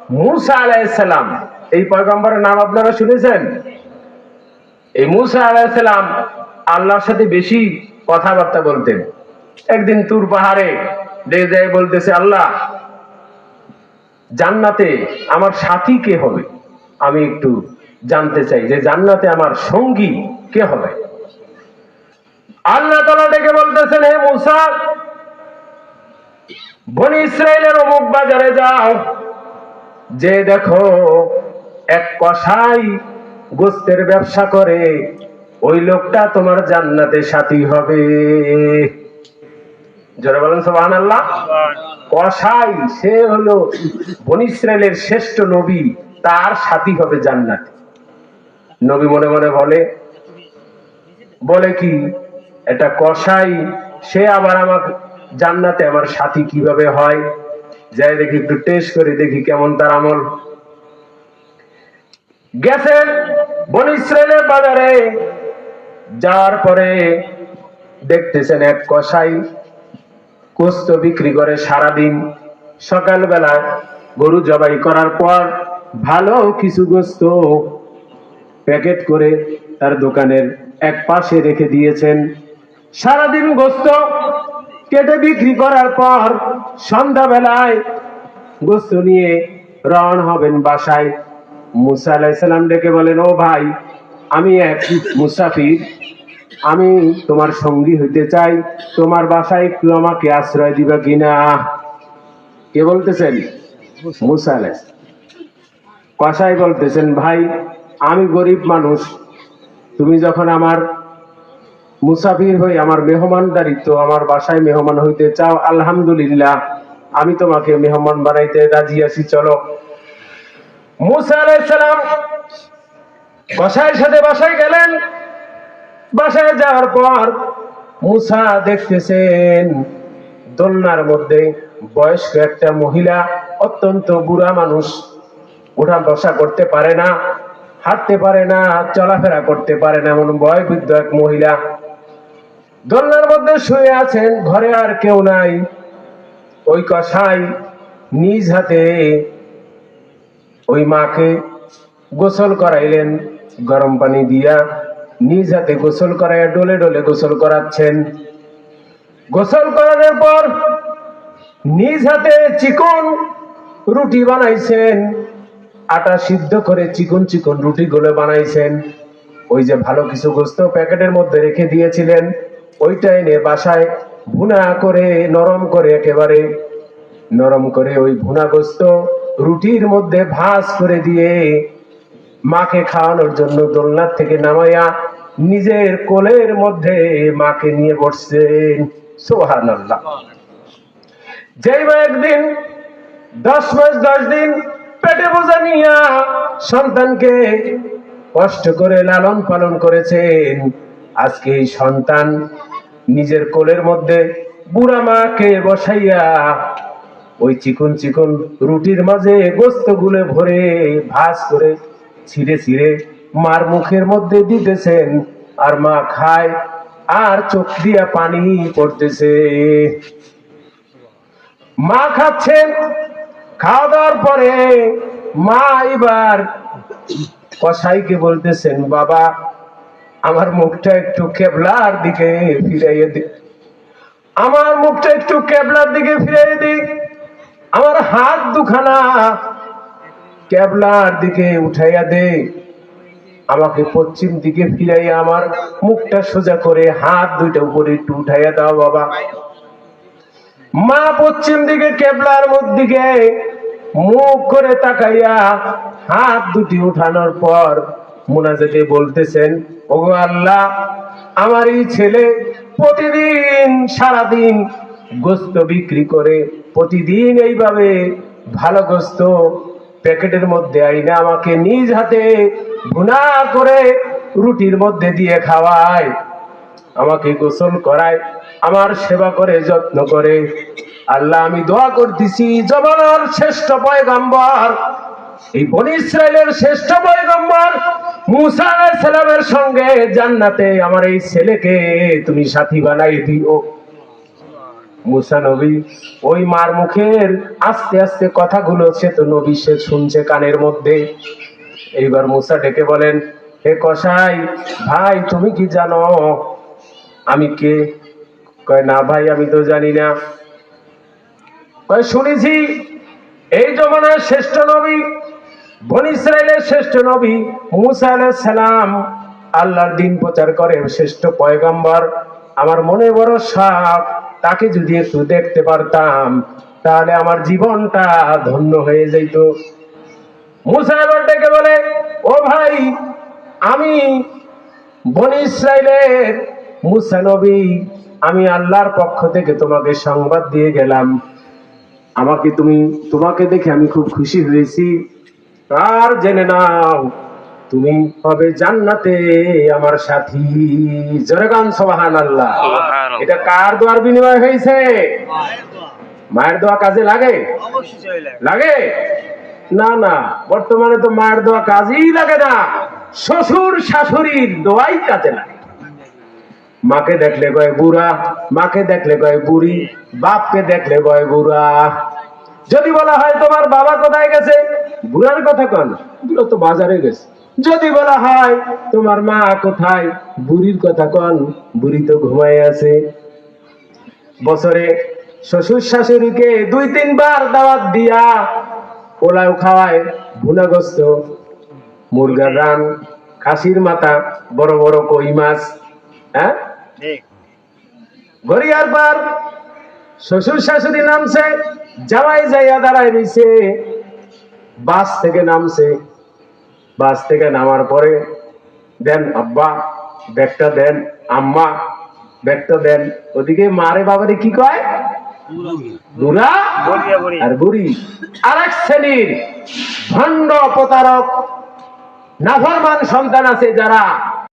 মুসা আলাইহিস সালাম, এই পয়গম্বরের নাম আপনারা শুনেছেন? এই মুসা আলাইহিস সালাম আল্লাহর সাথে বেশি কথাবার্তা বলতেন। একদিন তুর পাহাড়ে যায় বলতেছে, আল্লাহ, জান্নাতে আমার সাথী কে হবে? আমি একটু জানতে চাই যে জান্নাতে আমার সঙ্গী কে হবে। আল্লাহ তাআলা ডেকে বলতেছেন, হে মুসা, বনি ইসরাইলের অমুক বাজারে যাও, যে দেখো এক কসাই গোস্তের ব্যবসা করে, ওই লোকটা তোমার জান্নাতে সাথী হবে। জোরে বলেন সুবহানাল্লাহ। কসাই, সে হলো বনি ইসরাইলের শ্রেষ্ঠ নবী, তার সাথী হবে জান্নাতে। নবী মনে মনে বলে কি, এটা কসাই, সে আবার আমার জান্নাতে আমার সাথী কিভাবে হয়? যাই দেখি, একটু টেস্ট করে দেখি কেমন তার আমল। গেছেন বনি ইসরাইলের বাজারে, যাওয়ার পরে দেখতেছেন এক কসাই গোস্ত বিক্রি করে সারাদিন। সকালবেলা গরু জবাই করার পর ভালো কিছু গোস্ত প্যাকেট করে তার দোকানের এক পাশে রেখে দিয়েছেন। সারাদিন গোস্ত কেটে বিক্রি করার পর সন্ধ্যাবেলায় গোস্ত নিয়ে রওনা হবেন বাসায়। মুসা আলাইহিস সালাম ডেকে বলেন, ও ভাই, আমি এক মুসাফির, আমি তোমার সঙ্গী হইতে চাই, তোমার বাসায় একটু আমাকে আশ্রয় দিবা কিনা? কে বলতেছেন? মুসা আলাইহিস সালাম। কসাই বলতেছেন, ভাই, আমি গরিব মানুষ, তুমি যখন আমার মুসাফির হই, আমার মেহমানদারিত্ব, আমার বাসায় মেহমান হইতে চাও, আলহামদুলিল্লাহ, আমি তোমাকে মেহমান বানাইতে রাজি আছি, চলো। মুসা আলাইহিস সালাম কসাইয়ের সাথে বাসায় গেলেন। বাসায় যাওয়ার পর মুসা দেখতেছেন দোলনার মধ্যে বয়স্ক একটা মহিলা, অত্যন্ত বুড়া মানুষ, ওঠা বসা করতে পারে না, হাঁটতে পারে না, চলাফেরা করতে পারে না, এমন বয়োবৃদ্ধ এক মহিলা দোলনার মধ্যে শুয়ে আছেন। ঘরে আর কেউ নাই। ওই কসাই নিজ হাতে ওই মাকে গোসল করাইলেন, গরম পানি দিয়া নিজ হাতে গোসল করাইয়া ডলে ডলে গোসল করাচ্ছেন। গোসল করানোর পর নিজ হাতে চিকন রুটি বানাইছেন, আটা সিদ্ধ করে চিকন চিকন রুটি গুলো বানাইছেন। ওই যে ভালো কিছু গোস্ত প্যাকেটের মধ্যে রেখে দিয়েছিলেন, ওইটা এনে বাসায় ভুনা করে নরম করে, একেবারে নরম করে ওই ভুনা গোস্ত রুটির মধ্যে ভাঁজ করে দিয়ে মাকে খাওয়ানোর জন্য দোলনার থেকে নামাইয়া নিজের কোলের মধ্যে মাকে নিয়ে বসছেন। সুবহানাল্লাহ। যেই বা একদিন 10 মাস 10 দিন পেটে বোঝা নিয়া সন্তানকে কষ্ট করে লালন পালন করেছেন, আজকে এই সন্তান নিজের কোলের মধ্যে বুড়া মাকে বসাইয়া ওই চিকন চিকন রুটির মাঝে গোস্ত গুলে ভরে ভাঁজ করে ছিঁড়ে ছিঁড়ে মার মুখের মধ্যে দিতেছেন, আর মা খায় আর চোখ দিয়া পানি পড়তেছে। মা খাচ্ছেন। খাওয়া দাওয়ার পরে মা এবার কসাইকে বলতেছেন, বাবা, আমার মুখটা একটু কেবলার দিকে ফিরাইয়ে দি, আমার মুখটা একটু কেবলার দিকে ফিরাইয়ে দি, আমার হাত দুখানা কেবলার দিকে উঠাইয়া দে, আমাকে পশ্চিম দিকে ফিরাইয়া আমার মুখটা সোজা করে হাত দুইটা উপরে একটু উঠাইয়া দাও বাবা। মা পশ্চিম দিকে কেবলার মধ্যে মুখ করে তাকাইয়া হাত দুটি উঠানোর পর মুনাজাতে বলতেছেন, ওগো আল্লাহ, আমার এই ছেলে প্রতিদিন সারাদিন গোস্ত বিক্রি করে, প্রতিদিন এইভাবে ভালো গোস্ত প্যাকেটের মধ্যে আইনা আমাকে নিজ হাতে ভুনা করে রুটির মধ্যে দিয়ে খাওয়ায়, আমাকে গোসল করায়, আমার সেবা করে, যত্ন করে। আল্লাহ, আমি দোয়া করতেছি, জমানার শ্রেষ্ঠ পয়গম্বর, এই বনি ইসরাইলের শ্রেষ্ঠ পয়গম্বর মুসা আলাইহিস সালামের সঙ্গে জান্নাতে আমার এই ছেলেকে তুমি সাথী বানাই দিও। মুসা নবী ওই মার মুখের আস্তে আস্তে কথাগুলো সে তো নবী সে শুনছে কানের মধ্যে। এইবার মুসা ডেকে বলেন, হে কসাই ভাই তুমি কি জানো আমি কে? কয় না ভাই আমি তো জানি না। কয় শুনেছি এই জমানার শ্রেষ্ঠ নবী, বনী ইসরাইলের শ্রেষ্ঠ নবী মুসা আলাইহিস সালাম আল্লাহর দ্বীন প্রচার করে শ্রেষ্ঠ পয়গম্বর। আমার মনে বড় শখ, তাকে যদি একটু দেখতে পারতাম তাহলে আমার জীবনটা ধন্য হয়ে যেত। মুসা এবার ডেকে বলে, ও ভাই আমি বনী ইসরাইলের মুসা নবী, আমি আল্লাহর পক্ষ থেকে তোমাকে সংবাদ দিয়ে গেলাম। তোমাকে দেখে আমি খুব খুশি হয়েছি। আর জেনে নাও তুমি হবে জান্নাতে আমার সাথী। জোরে গান সুবহানাল্লাহ। এটা কার দোয়ার বিনিময় হয়েছে? মায়ের দোয়া কাজে লাগে? লাগে না? না, বর্তমানে তো মায়ের দোয়া কাজেই লাগে না, শ্বশুর শাশুড়ির দোয়াই কাজে লাগে। মাকে দেখলে কয় বুড়া, মাকে দেখলে কয় বুড়ি, বাপকে দেখলে কয় বুড়া। যদি বলা হয় তোমার বাবা কোথায় গেছে, বুড়ার কথা কন, বুড়ো তো বাজারে গেছে। যদি বলা হয় তোমার মা কোথায়, বুড়ির কথা কন, বুড়ি তো ঘুমায় আছে। বছরে শ্বশুর শাশুড়িকে 2-3 বার দাওয়াত দিয়া পোলাও খাওয়ায়, ভুনাগ্রস্ত মুরগার রান, খাসির মাথা, বড় বড় কই মাছ। হ্যাঁ, গড়িয়ার পর শ্বশুর শাশুড়ি নামছে, জামাই যাইয়া দাঁড়ায় রইছে, বাস থেকে নামছে। বাস থেকে নামার পরে দেন আব্বা ব্যাগটা দেন, আম্মা ব্যাগটা দেন। ওদিকে মারে বাবারে কি কয়? বুড়া আর বুড়ি। আরেক শ্রেণীর ভণ্ড প্রতারক নাফরমান সন্তান আছে যারা